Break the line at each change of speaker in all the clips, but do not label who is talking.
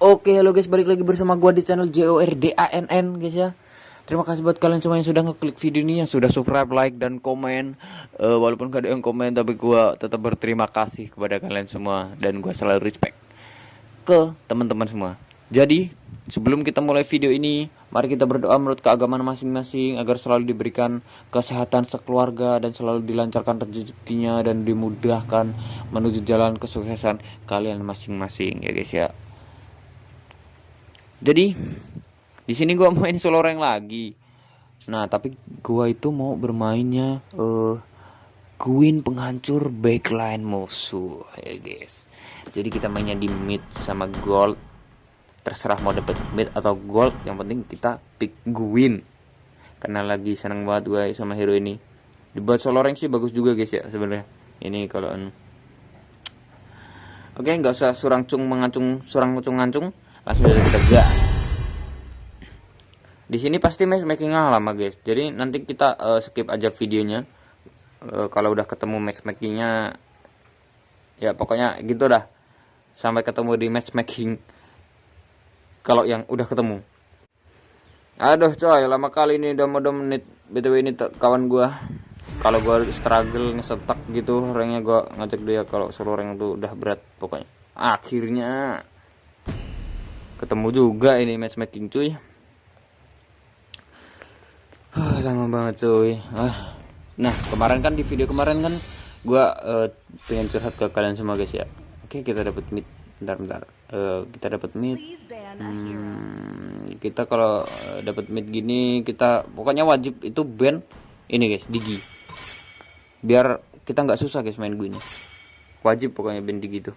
Oke, halo guys, balik lagi bersama gua di channel JORDANN guys ya. Terima kasih buat kalian semua yang sudah ngeklik video ini, yang sudah subscribe, like, dan komen. Walaupun gak ada yang komen, tapi gua tetap berterima kasih kepada kalian semua, dan gua selalu respect ke teman-teman semua. Jadi sebelum kita mulai video ini, mari kita berdoa menurut keagamaan masing-masing agar selalu diberikan kesehatan sekeluarga dan selalu dilancarkan rezekinya dan dimudahkan menuju jalan kesuksesan kalian masing-masing ya guys ya. Jadi di sini gua main solo rank lagi. Nah, tapi gua itu mau bermainnya Queen penghancur backline musuh ya guys. Jadi kita mainnya di mid sama gold. Terserah mau dapat mid atau gold, yang penting kita pick Queen. Karena lagi seneng banget gue sama hero ini. Dibuat solo rank sih bagus juga guys ya sebenarnya. Ini kalau Oke, nggak usah surang-cung ngancung, langsung aja kita gas. Di sini pasti matchmakingnya lama guys. Jadi nanti kita skip aja videonya. Kalau udah ketemu matchmakingnya, ya pokoknya gitu dah. Sampai ketemu di matchmaking. Kalau yang udah ketemu. Aduh coy, lama kali ini udah 2 menit. BTW ini kawan gua. Kalau gua struggle ngesetak gitu, ranknya gua ngajak dia kalau solo rank tuh udah berat pokoknya. Akhirnya ketemu juga ini matchmaking cuy. Lama banget cuy. Nah, kemarin kan di video kemarin kan gua pengen curhat ke kalian semua guys ya. Oke, kita dapat mid. Bentar. Kita dapat mid. Kita kalau dapat mid gini, kita pokoknya wajib itu ban ini guys, Digi. Biar kita nggak susah guys main gue ini. Wajib pokoknya ban Digi tuh.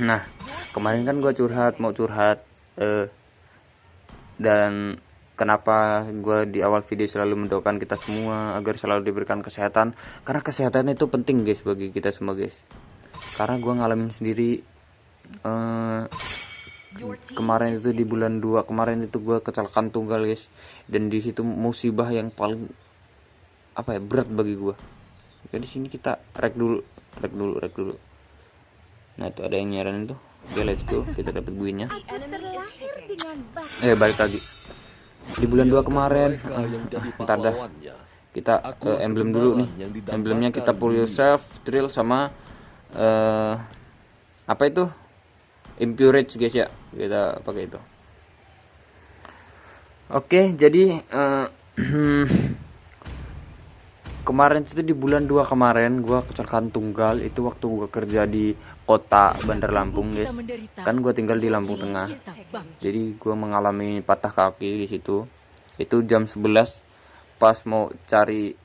Nah, kemarin kan gue mau curhat dan kenapa gue di awal video selalu mendoakan kita semua agar selalu diberikan kesehatan, karena kesehatan itu penting guys bagi kita semua guys. Karena gue ngalamin sendiri kemarin itu di bulan 2 kemarin itu gue kecelakaan tunggal guys, dan di situ musibah yang paling berat bagi gue. Jadi sini kita rek dulu. Nah itu ada yang nyaranin tuh. Oke, let's go, kita dapat guinnya. Balik lagi di bulan 2 kemarin. Bentar dah, kita emblem dulu nih. Emblemnya kita pull yourself, drill sama apa itu impurage guys ya, kita pakai itu. Oke, jadi kemarin itu di bulan 2 kemarin gua kecelakaan tunggal. Itu waktu gua kerja di kota Bandar Lampung guys, kan gua tinggal di Lampung Tengah. Jadi gua mengalami patah kaki di situ. Itu jam 11 pas mau cari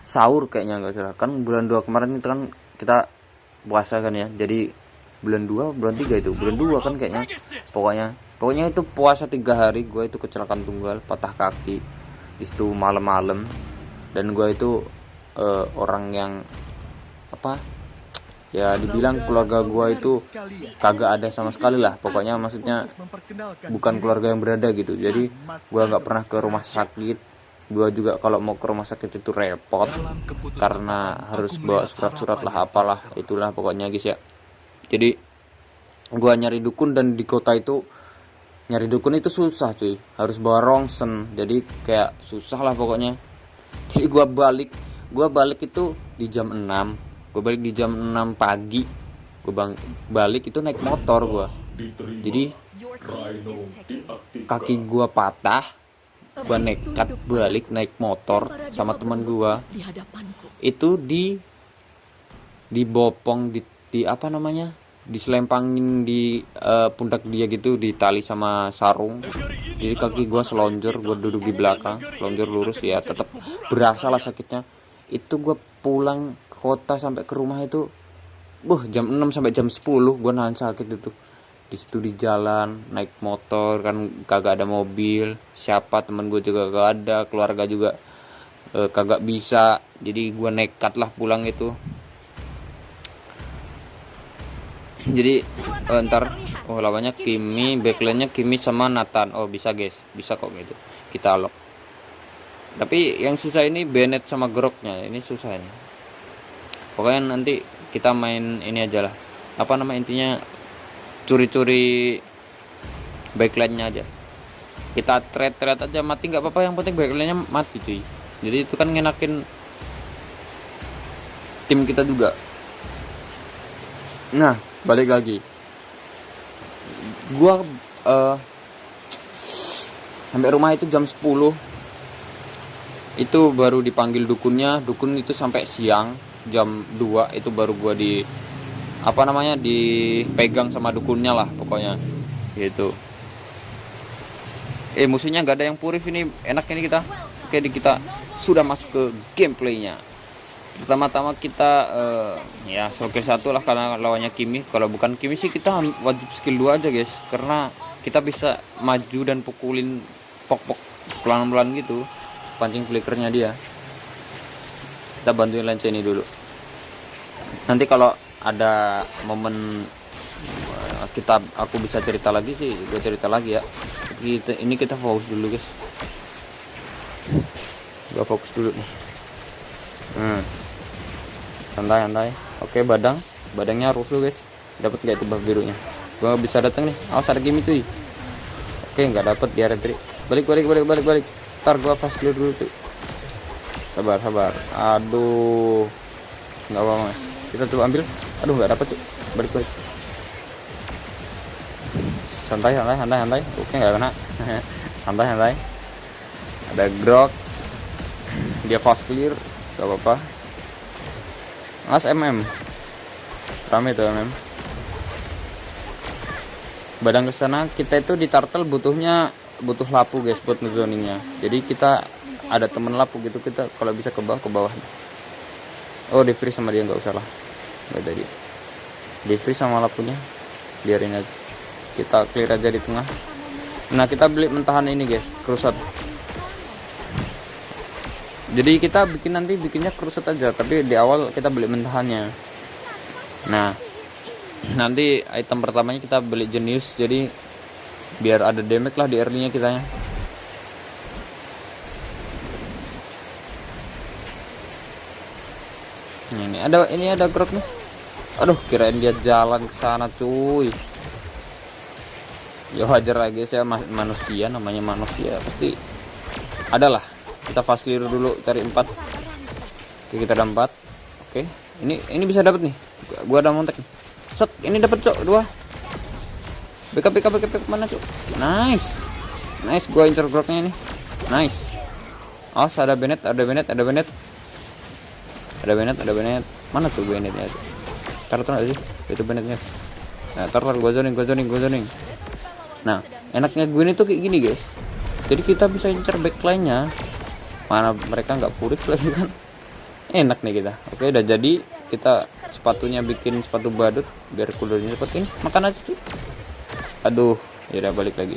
sahur kayaknya, nggak salah. Kan bulan 2 kemarin itu kan kita puasa kan ya. Jadi bulan 2 bulan 3 itu bulan 2 kan kayaknya. Pokoknya itu puasa 3 hari. Gue itu kecelakaan tunggal, patah kaki itu malam-malam. Dan gue itu orang yang ya dibilang keluarga gue itu kagak ada sama sekali lah. Pokoknya maksudnya bukan keluarga yang berada gitu. Jadi gue nggak pernah ke rumah sakit. Gue juga kalau mau ke rumah sakit itu repot karena harus bawa surat-surat lah, apalah itulah pokoknya guys ya. Jadi gue nyari dukun, dan di kota itu nyari dukun itu susah cuy, harus bawa rongsen. Jadi kayak susah lah pokoknya. Jadi gue balik itu di jam 6. Gue balik di jam 6 pagi. Gue balik itu naik motor gue. Jadi kaki gue patah. Gue nekat balik naik motor sama teman gue. Itu dibopong diselempangin di pundak dia gitu, ditali sama sarung. Jadi kaki gue selonjor, gue duduk di belakang, selonjor lurus ya, tetap berasa lah sakitnya. Itu gue pulang ke kota sampai ke rumah itu jam 6 sampai jam 10 gue nahan sakit itu. Di situ di jalan naik motor kan kagak ada mobil, siapa temen gue juga gak ada, keluarga juga kagak bisa. Jadi gue nekat lah pulang itu. Jadi ntar lawannya Kimi, backline-nya Kimi sama Nathan. Bisa guys, bisa kok gitu, kita lock. Tapi yang susah ini Bennett sama Groknya, ini susah ini. Pokoknya nanti kita main ini aja lah, apa nama intinya, curi-curi backline-nya aja. Kita trade aja, mati nggak apa-apa, yang penting backline-nya mati cuy. Jadi itu kan ngenakin tim kita juga. Nah, balik lagi, gua sampai rumah itu jam 10. Itu baru dipanggil dukunnya. Dukun itu sampai siang jam 2 itu baru gua dipegang sama dukunnya lah pokoknya gitu. Musuhnya nggak ada yang purif ini, enak ini kita. Oke, kita sudah masuk ke gameplaynya. Pertama-tama kita ya skill 1 lah, karena lawannya Kimi. Kalau bukan Kimi sih kita wajib skill 2 aja guys, karena kita bisa maju dan pukulin pok-pok pelan-pelan gitu, pancing flickernya dia. Kita bantuin lance ini dulu, nanti kalau ada momen aku bisa cerita lagi sih, gue cerita lagi ya. Ini kita fokus dulu guys, gue fokus dulu nih. Santai. Oke, badangnya rusuh guys. Dapat nggak itu buff birunya? Gua bisa datang nih. Awas ada Kimi cuy. Oke, nggak dapat, dia retri. Balik. Ntar gua fast clear dulu cuy. Sabar. Aduh, nggak apa-apa. Kita coba ambil. Aduh, nggak dapat cuy. Balik. Santai. Oke, nggak kena. Santai. Ada grok. Dia fast clear. Gak apa-apa. Mas rame tuh badang kesana. Kita itu di turtle butuh lapu guys buat ngezoningnya. Jadi kita ada temen lapu gitu, kita kalau bisa ke bawah. Oh, di freeze sama dia, nggak usah lah, nggak tadi di freeze sama lapunya, biarin aja. Kita clear aja di tengah. Nah, kita beli mentahan ini guys, crusade. Jadi kita bikinnya crusade aja, tapi di awal kita beli mentahannya. Nah, nanti item pertamanya kita beli jenius, jadi biar ada damage lah di early-nya kitanya. Ini ada grok nih. Aduh, kirain dia jalan ke sana cuy. Ya wajar lah guys ya, manusia, namanya manusia pasti ada lah. Kita fast clear dulu, cari 4. Oke, kita ada 4. Oke, ini bisa dapat nih. Gua ada montek nih. Set, ini dapat cok 2. BK mana cok? Nice, gua incer groknya nih. Nice. Oh, ada Bennett. Mana tuh Bennettnya? Taruh aja sih. Itu Bennettnya. Nah, taruh gua zoning. Nah, enaknya gue ini tuh kayak gini guys. Jadi kita bisa incer backline-nya. Mana mereka nggak purif lagi kan, enak nih kita. Oke, udah jadi. Kita sepatunya bikin sepatu badut biar kulurnya cepet. Ini makan aja tuh. Aduh, ya udah balik lagi.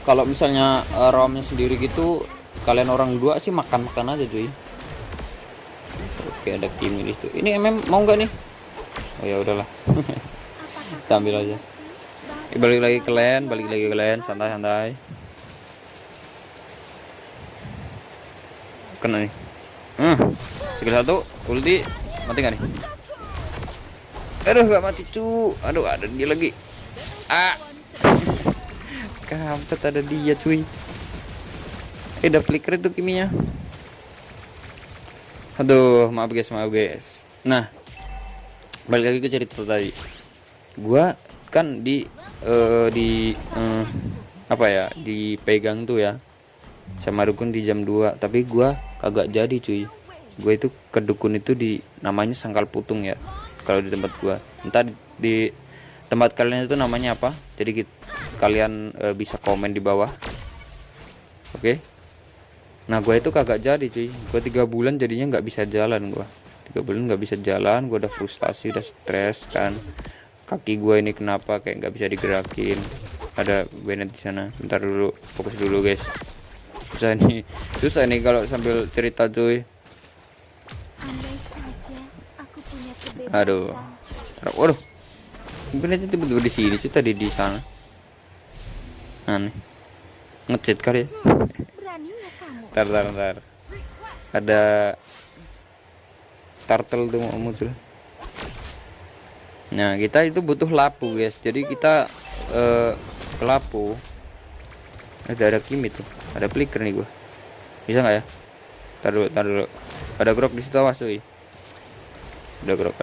Kalau misalnya romnya sendiri gitu, kalian orang 2 sih makan aja cuy. Oke, ada Kimi itu. Ini mau nggak nih? Oh ya udahlah. Kita ambil aja. Balik lagi ke lane, santai. Kena nih. Skill 1, ulti, mati gak nih? Aduh, gak mati cu. Aduh, ada dia lagi. Kampret, ada dia cuy. Udah flicker itu Kiminya. Aduh, maaf guys. Nah, balik lagi ke cerita tadi. Gua kan dipegang tuh ya sama dukun di jam 2, tapi gua kagak jadi cuy. Gua itu ke dukun itu namanya sangkal putung ya kalau di tempat gua. Entar di tempat kalian itu namanya apa, jadi kalian bisa komen di bawah. Oke. Nah, gua itu kagak jadi cuy. Gua 3 bulan jadinya nggak bisa jalan. Gua 3 bulan nggak bisa jalan. Gua udah frustasi, udah stres kan. Kaki gue ini kenapa kayak nggak bisa digerakin. Ada Bennett di sana. Bentar dulu, fokus dulu guys. Susah nih kalau sambil cerita cuy. Aduh, waduh, Bennettnya tiba-tiba di sini sih, tadi di sana. Aneh, ngechat kali ya. Ntar. Ada turtle tuh mau muncul. Nah kita itu butuh lapu guys, jadi kita ke lapu. Ada kimi tuh, ada flicker nih gua. Bisa nggak ya? Tar dulu. Ada grok di situ, awas cuy. Ada grok.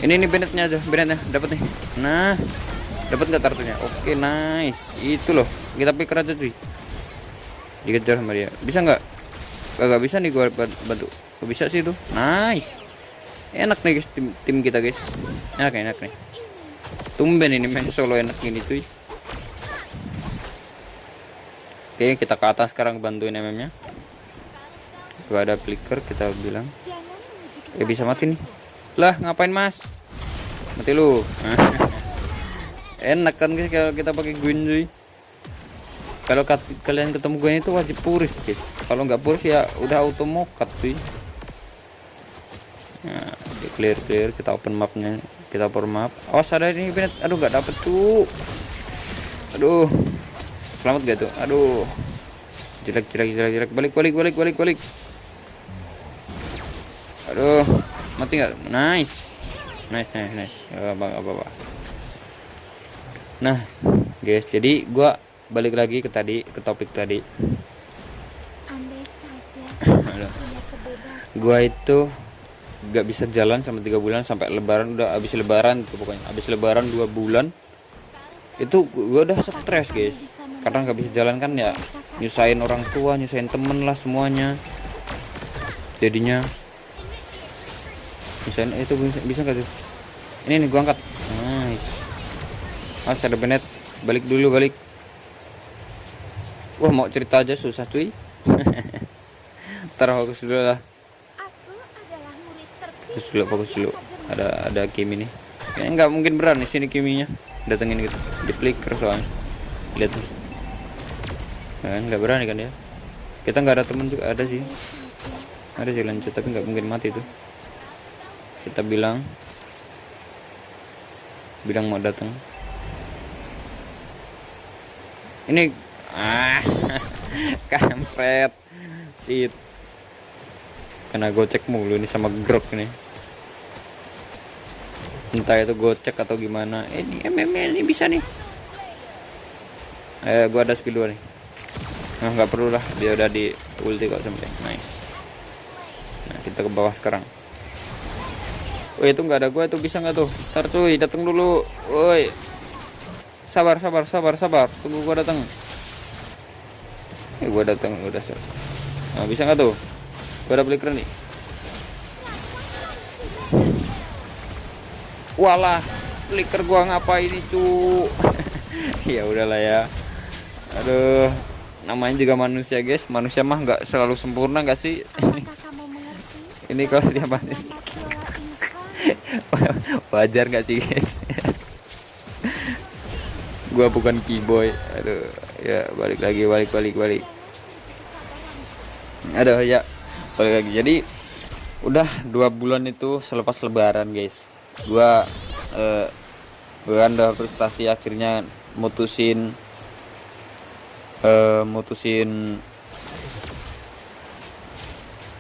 Ini benetnya aja, dapat nih. Nah, dapat nggak turtle-nya? Oke, nice. Itu loh, kita flicker aja cuy. Dikejar sama dia. Bisa nggak? Gak bisa nih gua bantu. Gak bisa sih itu. Nice. Enak nih guys, tim kita guys. Enak nih. Tumben ini main solo enak gini cuy. Oke, kita ke atas sekarang bantuin MM-nya. Gua ada flicker, kita bilang. Bisa mati nih. Lah, ngapain Mas? Mati lu. Enak kan guys kalau kita pakai Gwyn cuy. Kalau kalian ketemu Gwyn itu wajib puris guys. Kalau nggak puris ya udah auto mokat cuy. Nah, clear, kita open mapnya, awas ada ini Bennett. Aduh nggak dapet tuh, aduh selamat gak tuh, aduh jelek, balik, aduh mati nggak? Nice. Apa. Nah guys, jadi gua balik lagi ke topik tadi. Gua itu gak bisa jalan sama 3 bulan, sampai lebaran, udah habis lebaran tuh pokoknya. Habis lebaran 2 bulan itu gue udah stres guys, karena gak bisa jalan kan ya, nyusahin orang tua, nyusahin temen lah semuanya. Jadinya nyusahin itu bisa gak tuh? Ini nih gua angkat. Nice. Ada Bennett, balik. Wah mau cerita aja susah cuy. Fokus dulu lah. Fokus dulu. Ada Kimi nih. Kayaknya nggak mungkin berani sini Kiminya. Datengin gitu. Di flicker soalnya. Lihat nih. Kan nggak berani kan ya. Kita nggak ada temen juga, ada sih. Ada sih lanjut, tapi nggak mungkin mati tuh. Kita bilang mau datang. Ini kampret. Shit. Karena gocek mulu nih sama grok nih. Entah itu gocek atau gimana. Ini MM ini bisa nih. Gua ada skill 2 nih. Nah, nggak perlu lah, dia udah di ulti kok sampai. Nice. Nah, kita ke bawah sekarang. Woi, itu nggak ada gua, itu bisa nggak tuh? Ntar cuy, datang dulu. Woi. Sabar. Tunggu gua datang. Gua datang udah set. Nah, bisa nggak tuh? Gua ada flicker nih. Walah, flicker gua ngapain ini cu? Ya udahlah ya. Aduh, namanya juga manusia guys. Manusia mah nggak selalu sempurna nggak sih? Ini kalau dia mati. Wajar nggak sih guys? Gua bukan keyboy. Aduh, ya balik lagi. Aduh ya, balik lagi. Jadi udah 2 bulan itu selepas lebaran guys. Gua udah frustasi, akhirnya mutusin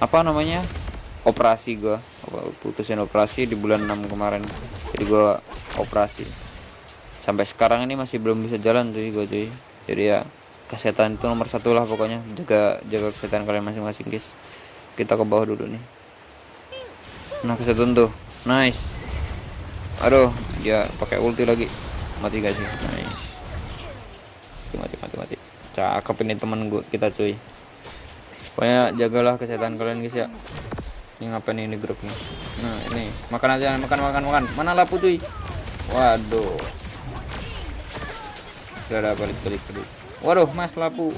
apa namanya, operasi. Gua putusin operasi di bulan 6 kemarin. Jadi gua operasi sampai sekarang ini masih belum bisa jalan cuy. Jadi ya kesehatan itu nomor 1 lah pokoknya. Jaga kesehatan kalian masing-masing guys. Kita ke bawah dulu nih. Nah, kesehatan tuh nice. Aduh, dia pakai ulti lagi. Mati gak sih? Nice. Mati. Cakep ini temen kita cuy. Pokoknya jagalah kesehatan kalian guys ya. Ini ngapain ini grupnya? Nah, ini makan aja, makan. Mana lapu cuy? Waduh. Udah balik. Waduh, Mas lapu.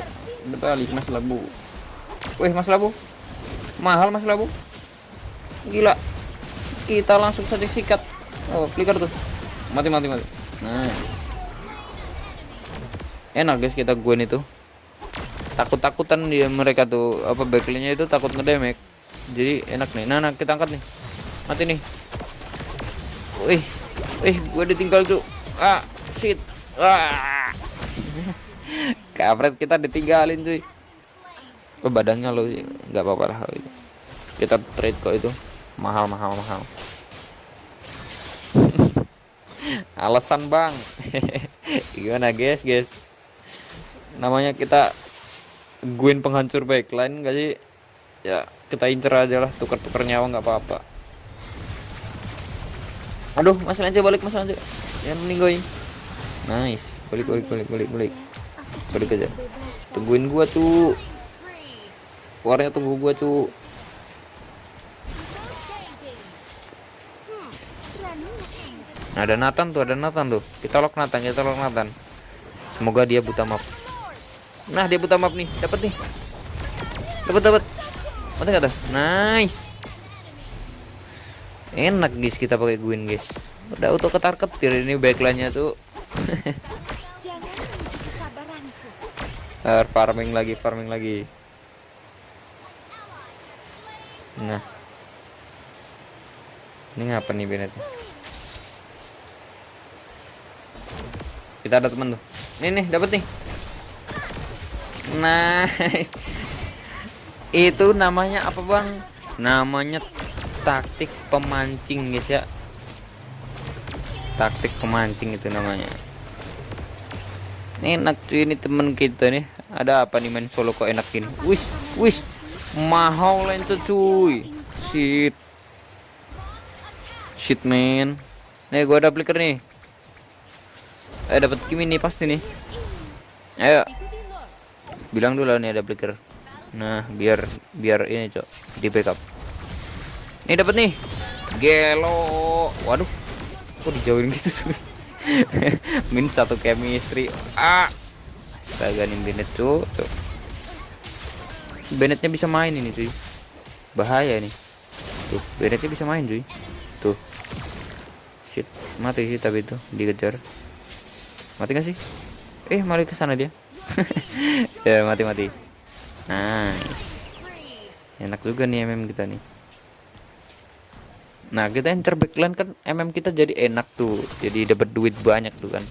Balik Mas lapu. Wih, Mas lapu. Mahal Mas lapu. Gila. Kita langsung saja sikat. Oh, flicker tuh. Mati. Nice. Enak guys, kita gue itu. Takut-takutan dia mereka tuh, apa backline-nya itu takut ngedemek. Jadi enak nih. Nah, kita angkat nih. Mati nih. Wih, gue ditinggal tuh. Shit. Kampret, kita ditinggalin cuy. Oh, badannya lo nggak apa-apa lah itu. Kita trade kok itu. Mahal. Alasan bang. Gimana guys? Namanya kita Gwyn penghancur backline nggak sih? Ya kita incer aja lah, tuker nyawa nggak apa-apa. Aduh, mas aja balik jangan meninggoy. Nice, balik aja. Tungguin gua tuh, warnya tunggu gua tuh. Nah, ada Nathan tuh, kita lock Nathan. Semoga dia buta map. Nah, dia buta map nih, dapat mati nggak tuh? Nice, enak guys, kita pakai Gwyn guys. Udah auto ketar-ketir ini backline-nya tuh. farming lagi. Nah, ini ngapa nih Bennett? Kita ada temen tuh. Nih dapat nih. Nice. Itu namanya apa bang? Namanya taktik pemancing guys ya. Taktik pemancing itu namanya. Enak cuy, ini temen kita nih. Ada apa nih main solo kok enak gini? Wis mahal lenco cuy. Shit man. Nih gua ada flicker nih. Dapat Kimi nih pasti nih. Ayo. Bilang dulu nih ada flicker. Nah, biar ini cok di backup. Nih dapat nih. Gelo. Waduh. Kok dijauhin gitu cuy. Min satu chemistry. Astaga nih Bennett tuh. Bennettnya bisa main ini cuy. Bahaya nih. Tuh, Bennettnya bisa main cuy. Tuh. Shit, mati sih tapi itu dikejar. Mati gak sih? Malah ke sana dia. Ya, mati. Nice. Enak juga nih MM kita nih. Nah, kita enter backline kan MM kita jadi enak tuh. Jadi dapat duit banyak tuh kan.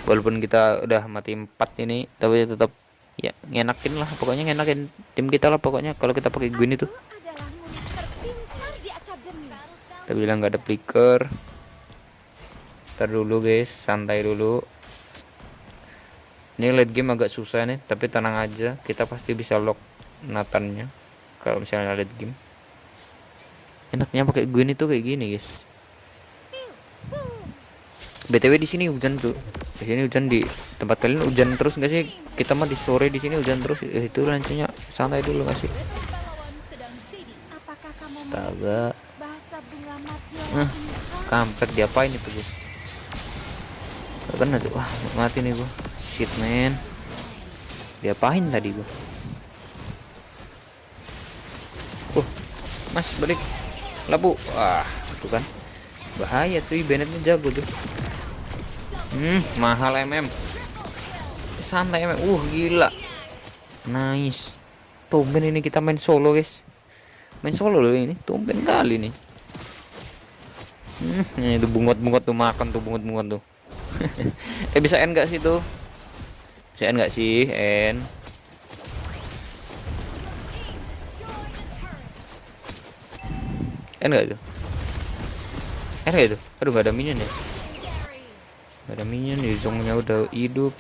Walaupun kita udah mati 4 ini, tapi tetap ya ngenakin lah. Pokoknya ngenakin tim kita lah pokoknya kalau kita pakai Gwyn itu. Kita bilang nggak ada flicker. Ntar dulu guys, santai dulu. Ini late game agak susah nih, tapi tenang aja, kita pasti bisa lock Nathannya kalau misalnya late game. Enaknya pakai Gwyn itu kayak gini guys. BTW di sini hujan tuh. Di sini hujan, di tempat kalian hujan terus nggak sih? Kita mah di sore, di sini hujan terus. Itu lancenya santai dulu nggak sih? Astaga. Kampret diapain itu guys? Kena tuh, wah mati nih gua. Shit man, diapain tadi gua? Mas balik labu. Wah itu kan bahaya tuh, Bennettnya jago tuh. Mahal MM. Santai MM. Gila. Nice. Tumben ini kita main solo guys. Main solo loh ini. Tumben kali nih. Itu bungot tuh, makan tuh bungot tuh. Bisa N gak sih tuh? Bisa N gak sih? N gak itu? N gak itu? Aduh gak ada minion ya? Gak ada minion ya, zongnya udah hidup.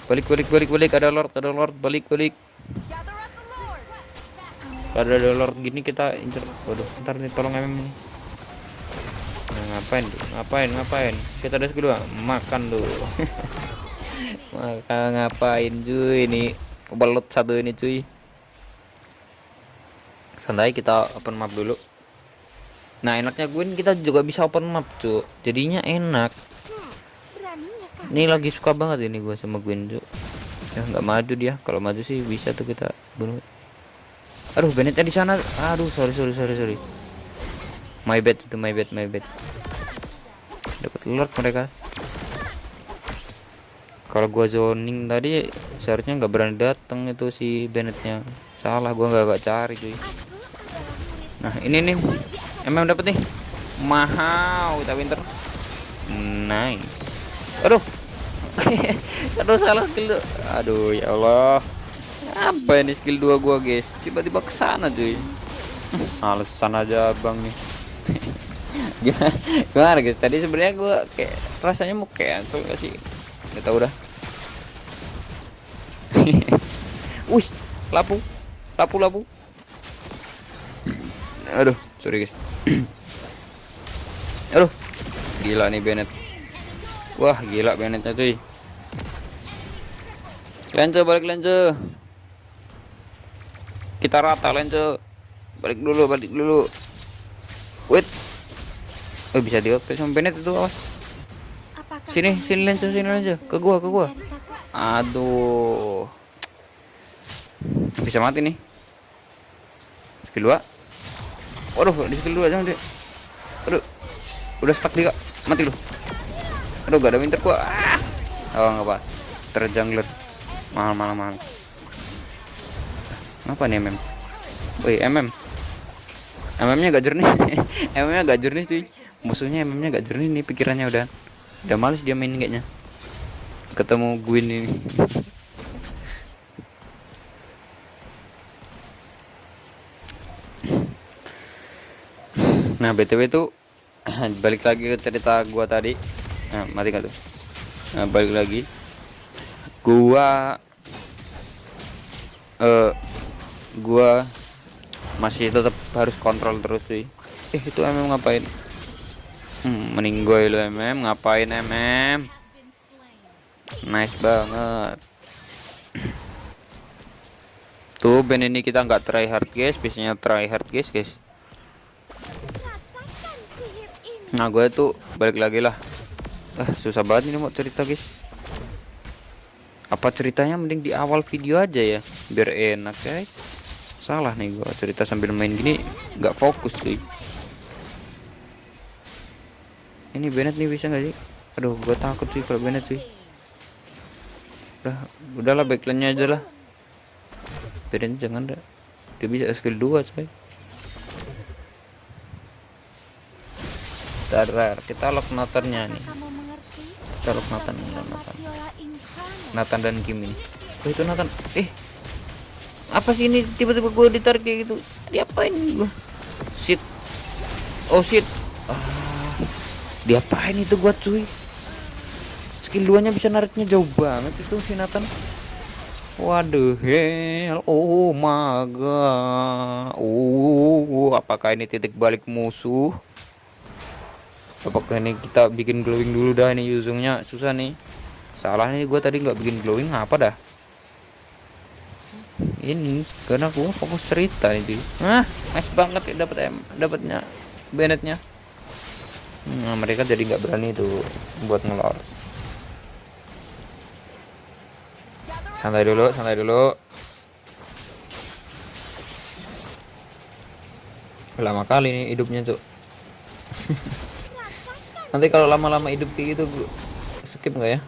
Balik. Ada lord, balik. Kalau ada lord gini kita incer. Waduh, ntar nih tolong MM nih. Nah, ngapain? Kita ada kedua, makan tuh. Makan ngapain cuy, ini belut satu ini cuy. Santai, kita open map dulu. Nah, enaknya Gwyn kita juga bisa open map cuy, jadinya enak. Ini lagi suka banget ini gue sama Gwyn cuy. Ya nggak maju dia, kalau maju sih bisa tuh kita bunuh. Aduh, Bennettnya di sana. Aduh, sorry. My bad. Dapat lord mereka. Kalau gua zoning tadi seharusnya nggak berani datang itu si Bennettnya. Salah, gua nggak cari cuy. Nah ini nih MM dapat nih. Mahal, kita pinter. Nice. Aduh. Aduh salah kill. Aduh ya Allah. Apa ini skill 2 gua guys, tiba-tiba kesana cuy. Alasan aja bang nih. Gimana guys, tadi sebenarnya gua kayak rasanya mau cancel gak sih, nggak tahu dah. Wih, lapu lapu lapu. Aduh sorry guys. Aduh gila nih Bennett. Wah gila Bennettnya cuy. Lence balik Lence, kita rata Lence, balik dulu. Wait, oh bisa dioper sama Bennett itu, awas. Sini Lence, ke gua. Aduh, bisa mati nih. Skill 2. Waduh, di skill 2 jangan dia. Aduh, udah stuck dia, mati lu. Aduh, gak ada winter gua. Oh nggak apa, terjungler mahal. Apa nih MM? Woi MM-nya gak jernih. MM-nya gak jernih cuy. Musuhnya MM-nya gak jernih nih, pikirannya udah males dia main kayaknya. Ketemu Gwyn ini. Nah BTW tuh balik lagi ke cerita gua tadi. Nah, mati gak tuh? Nah, balik lagi. Gua masih tetap harus kontrol terus sih. Itu MM ngapain? Meninggoy lo MM, ngapain MM? Nice banget. Tuh band ini kita nggak try hard guys, biasanya try hard guys. Nah gue tuh balik lagi lah. Susah banget ini mau cerita guys. Apa ceritanya mending di awal video aja ya, biar enak guys. Salah nih gua cerita sambil main gini, nggak fokus sih. Ini Bennett nih bisa nggak sih? Aduh gua takut sih kalau Bennett sih. Udahlah backline-nya aja lah. Bennett jangan dah, dia bisa skill 2 coy. Bentar, kita lock Nathan-nya nih. Kita lock Nathan dan Kim ini. Itu Nathan. Apa sih ini, tiba-tiba gue ditarik kayak gitu. Diapain gue? Shit. Oh shit. Diapain itu gua cuy? Skill 2 nya bisa nariknya jauh banget itu si Nathan. Waduh, hell. Oh my god. Apakah ini titik balik musuh? Apakah ini kita bikin glowing dulu dah, ini Yuzongnya susah nih. Salah nih gua tadi nggak bikin glowing, apa dah? Ini karena gua fokus cerita ini. Nice banget ya dapatnya Bennett-nya. Mereka jadi nggak berani tuh buat ngelor. Santai dulu. Lama kali nih hidupnya tuh. Nanti kalau lama-lama hidup kayak gitu skip nggak ya?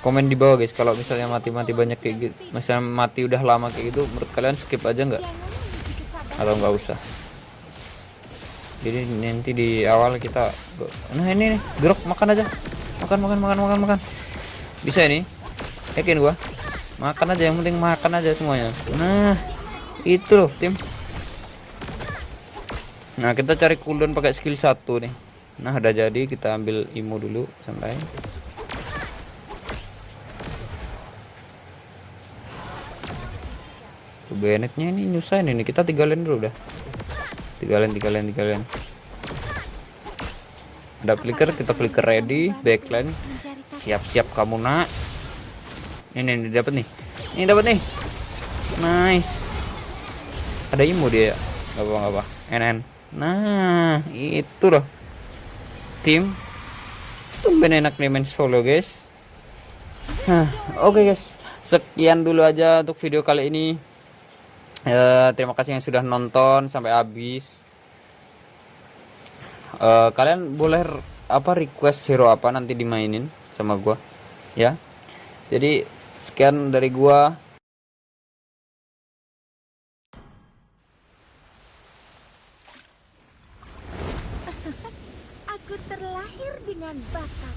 Komen di bawah guys kalau misalnya mati banyak kayak gitu, misalnya mati udah lama kayak gitu, menurut kalian skip aja nggak atau nggak usah? Jadi nanti di awal kita, nah ini nih Grok, makan aja, makan bisa ini, yakin gua makan aja, yang penting makan aja semuanya. Nah itu loh tim. Nah kita cari cooldown pakai skill 1 nih. Nah udah jadi, kita ambil imo dulu santai. Bennett-nya ini nyusahin ini, kita 3 lane dulu udah. 3 lane. Ada flicker, kita flicker ready, backline. Siap-siap kamu nak. Ini dapat nih. Ini dapat nih. Nice. Ada imo dia. Enggak apa-apa. NN. Nah, itu loh. Tim. Tumben enak nih main solo, guys. Oke, guys. Sekian dulu aja untuk video kali ini. Terima kasih yang sudah nonton sampai habis. Kalian boleh request hero apa nanti dimainin sama gua ya. Jadi sekian dari gua.
Aku terlahir dengan bakat.